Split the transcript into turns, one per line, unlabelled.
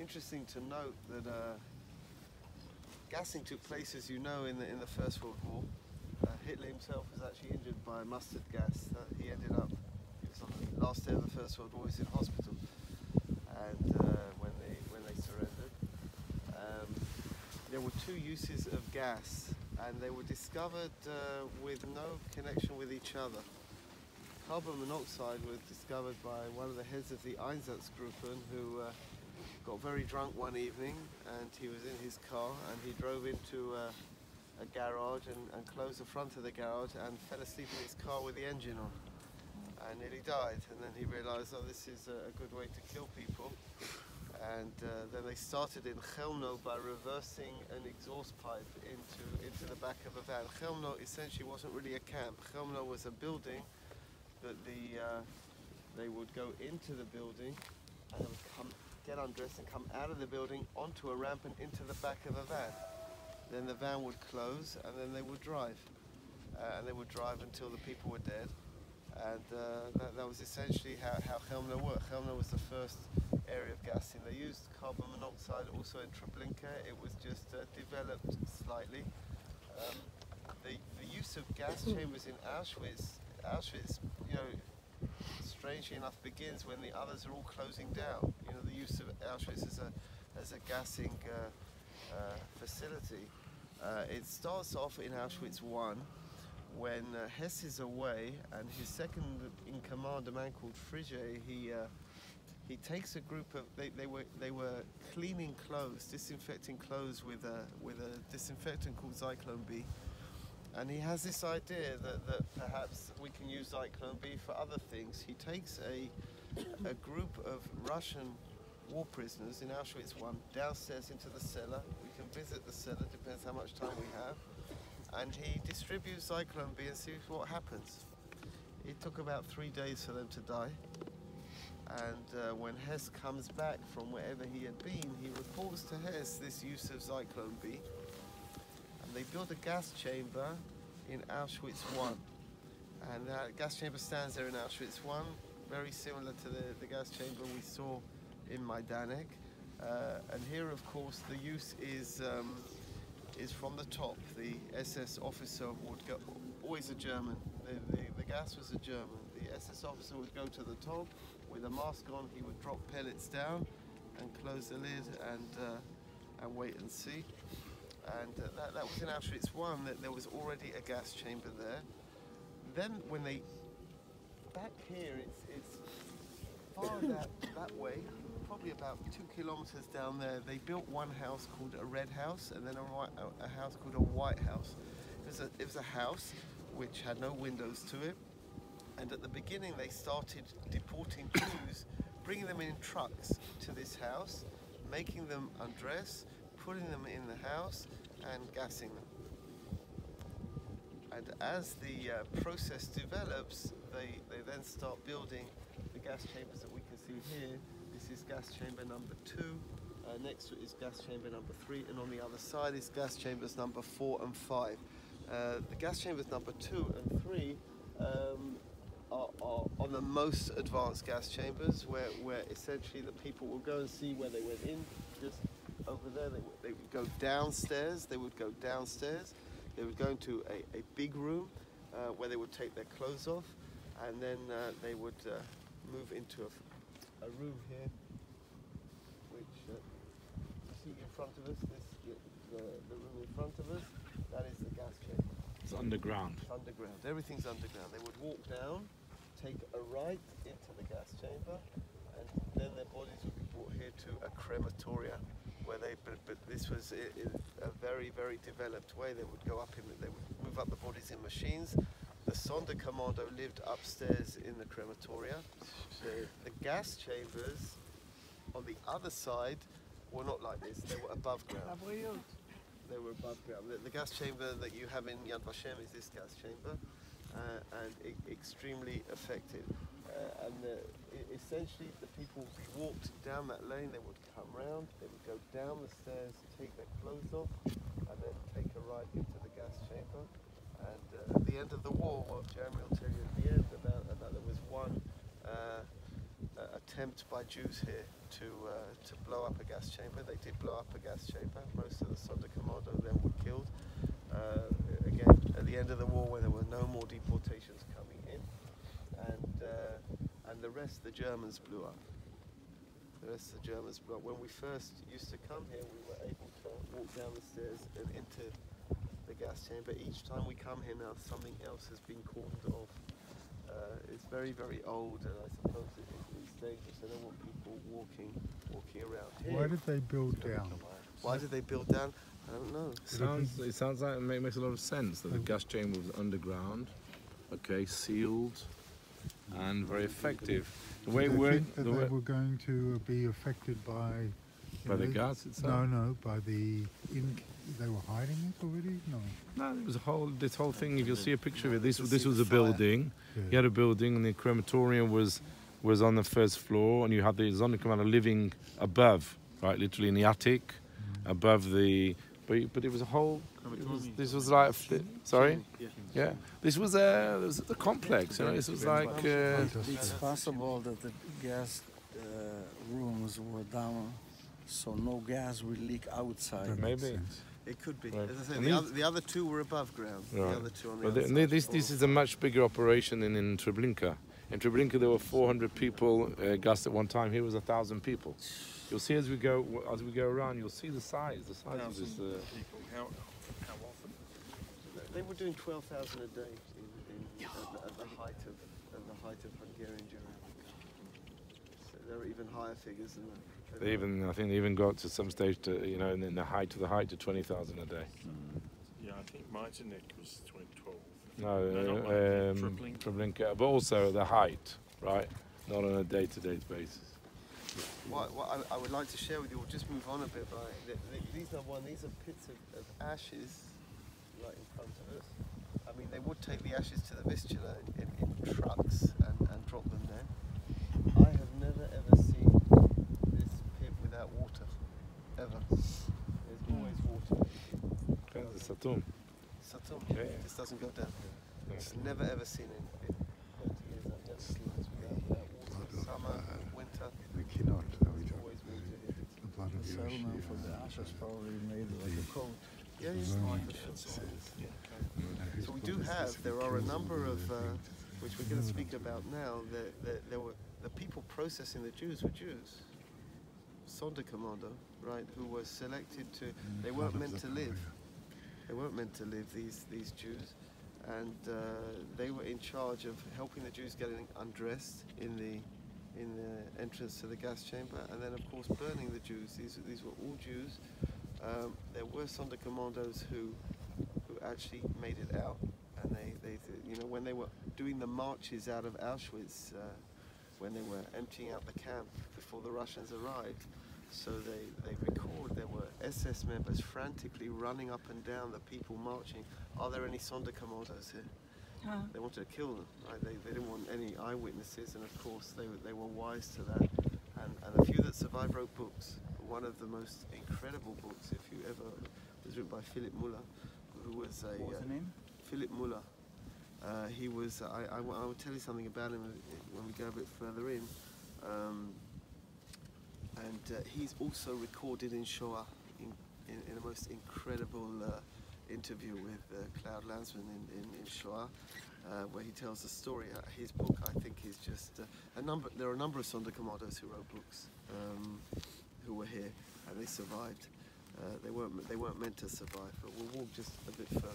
interesting to note that gassing took place, as you know, in the First World War. Hitler himself was actually injured by mustard gas. He ended up, it was on the last day of the First World War, he was in hospital, and when they surrendered. There were two uses of gas, and they were discovered with no connection with each other. Carbon monoxide was discovered by one of the heads of the Einsatzgruppen, who got very drunk one evening, and he was in his car, and he drove into a garage and closed the front of the garage and fell asleep in his car with the engine on, and nearly died. And then he realized, oh, this is a good way to kill people. And then they started in Birkenau by reversing an exhaust pipe into the back of a van. Birkenau essentially wasn't really a camp. Birkenau was a building that they would go into the building and they would get undressed and come out of the building onto a ramp and into the back of a van. Then the van would close and then they would drive. And they would drive until the people were dead. And that was essentially how Birkenau worked. Birkenau was the first area of gassing. They used carbon monoxide also in Treblinka. It was just developed slightly. The use of gas chambers in Auschwitz, you know, strangely enough, begins when the others are all closing down. You know, the use of Auschwitz as a gassing facility. It starts off in Auschwitz I, when Hess is away, and his second in command, a man called Frige, he takes a group of they were cleaning clothes, disinfecting clothes with a disinfectant called Zyklon B. And he has this idea that perhaps we can use Zyklon B for other things. He takes a group of Russian war prisoners in Auschwitz I downstairs into the cellar. We can visit the cellar, depends how much time we have. And he distributes Zyklon B and sees what happens. It took about 3 days for them to die. And when Hess comes back from wherever he had been, he reports to Hess this use of Zyklon B. And they built a gas chamber in Auschwitz I. And that gas chamber stands there in Auschwitz I, very similar to the gas chamber we saw in Majdanek. And here, of course, the use is from the top. The SS officer would go, always a German. The gas was a German. The SS officer would go to the top with a mask on. He would drop pellets down and close the lid and wait and see. And that was in Auschwitz I, that there was already a gas chamber there. Then when they, back here, it's far that way, probably about 2 kilometers down there, they built one house called a red house, and then a house called a white house. It was a house which had no windows to it, and at the beginning they started deporting Jews, bringing them in trucks to this house, making them undress, putting them in the house and gassing them. And as the process develops, they then start building the gas chambers that we can see here. This is gas chamber number 2, next to it is gas chamber number 3, and on the other side is gas chambers number 4 and 5. The gas chambers number 2 and 3 are on the most advanced gas chambers, where essentially the people will go and see where they went in. Just over there, they would go downstairs. They would go into a big room where they would take their clothes off, and then they would move into a room here, which you see in front of us. The room in front of us, that is the gas chamber.
It's underground.
It's underground. Everything's underground. They would walk down, take a right into the gas chamber, and then their bodies would be brought here to a crematoria, where but this was in a very, very developed way. They would go up they would move up the bodies in machines. The Sonderkommando lived upstairs in the crematoria. The gas chambers on the other side were not like this. They were above ground. They were above ground. The gas chamber that you have in Yad Vashem is this gas chamber, and extremely effective. Essentially, the people walked down that lane. They would come round. They would go down the stairs, take their clothes off, and then take a right into the gas chamber. And at the end of the war, well, Jeremy will tell you at the end about there was one attempt by Jews here to blow up a gas chamber. They did blow up a gas chamber. Most of the Sonderkommando then were killed. Again, at the end of the war, when there were no more deportations coming in, and the rest the Germans blew up. The rest the Germans blew up. When we first used to come here, we were able to walk down the stairs and into the gas chamber. Each time we come here now, something else has been cordoned off. It's very, very old, and I suppose it's dangerous. I don't want people walking around here.
Why did they build down?
Why did they build down? I don't know.
It sounds like it makes a lot of sense that the gas chamber was underground, okay, sealed, and very effective. The way it worked,
they were going to be affected by
the gas itself.
No, by the they were hiding it already.
No, it was this whole thing. If you'll see a picture of it, this was a building.
Yeah.
You had a building, and the crematorium was on the first floor, and you had the Sonderkommando living above, right, literally in the attic, above the. But it was a whole. This was like sorry, yeah. This was the complex. You know, this was like.
It's possible that the gas rooms were down, so no gas will leak outside.
Maybe.
It could be.
Right.
As I say, the other two were above ground.
Right.
The other two on the other side.
This is a much bigger operation than in Treblinka. In Treblinka there were 400 people gassed at one time. Here was 1,000 people. You'll see as we go around. You'll see the size of this.
How often?
They were doing 12,000 a day at the height of Hungarian Jewry. So there were even higher figures than that.
I think they even got to some stage to, you know, in the height to 20,000 a day.
Yeah, I think Martinique was 2012.
No, Treblinka, but also the height, right? Not on a day-to-day basis.
What I would like to share with you, we'll just move on a bit. These are pits of ashes, right in front of us. I mean, they would take the ashes to the Vistula in trucks and drop them there. I have never ever seen this pit without water, ever. There's always water.
It's Saturn.
Saturn,
Yeah.
it just doesn't go down. It's never ever seen in 30 years. I've never seen this without water. Summer, winter. Always water here.
The settlement for the ashes probably made like a coat.
Yeah, so we do have, there are a number of, which we're going to speak about now, there were, the people processing the Jews were Jews. Sonderkommando, right, who were selected to, they weren't meant to live. They weren't meant to live, these Jews. And they were in charge of helping the Jews getting undressed in the entrance to the gas chamber, and then of course burning the Jews. These were all Jews. There were Sonderkommandos who actually made it out, and they you know, when they were doing the marches out of Auschwitz, when they were emptying out the camp before the Russians arrived, so they record there were SS members frantically running up and down the people marching. Are there any Sonderkommandos here? They wanted to kill them, right? They didn't want any eyewitnesses, and of course they were wise to that. And a few that survived wrote books. One of the most incredible books, if you ever, was written by Philip Muller, who was a...
What's the name?
Philip Muller. He was, I will tell you something about him when we go a bit further in. He's also recorded in Shoah in a most incredible interview with Cloud Landsman in Shoah, where he tells the story. His book, I think, is just there are a number of Sonderkommandos who wrote books who were here, and they survived. They weren't meant to survive, but we'll walk just a bit further.